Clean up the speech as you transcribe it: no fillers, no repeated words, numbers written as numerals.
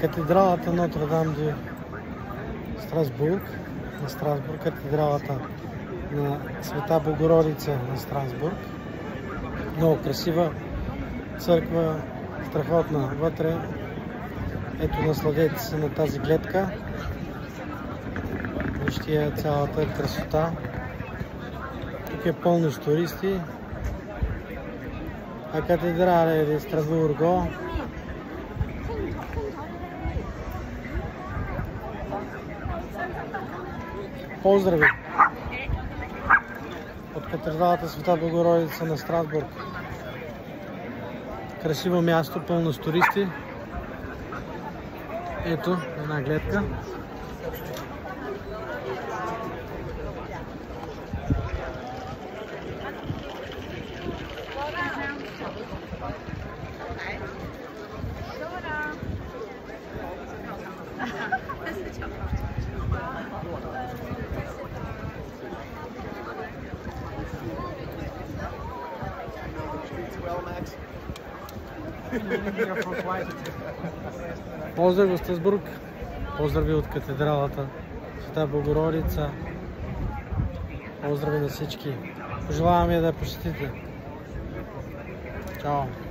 катедралата Нотр-Дам де Страсбург, на Страсбург, катедралата на Света Богородица на Страсбург. Много красива църква, страхотна вътре. Ето, насладете се на тази гледка. Вижте цялата красота. Тук е пълно с туристи. А катедрале де Страсбурго. Поздрави от катедралата Света Богородица на Страсбург. Красиво място, пълно с туристи. Ето една гледка. Поздрави от Страсбург, поздрави от катедралата Света Богородица, поздрави на всички. Пожелавам ви да я посетите. Чао!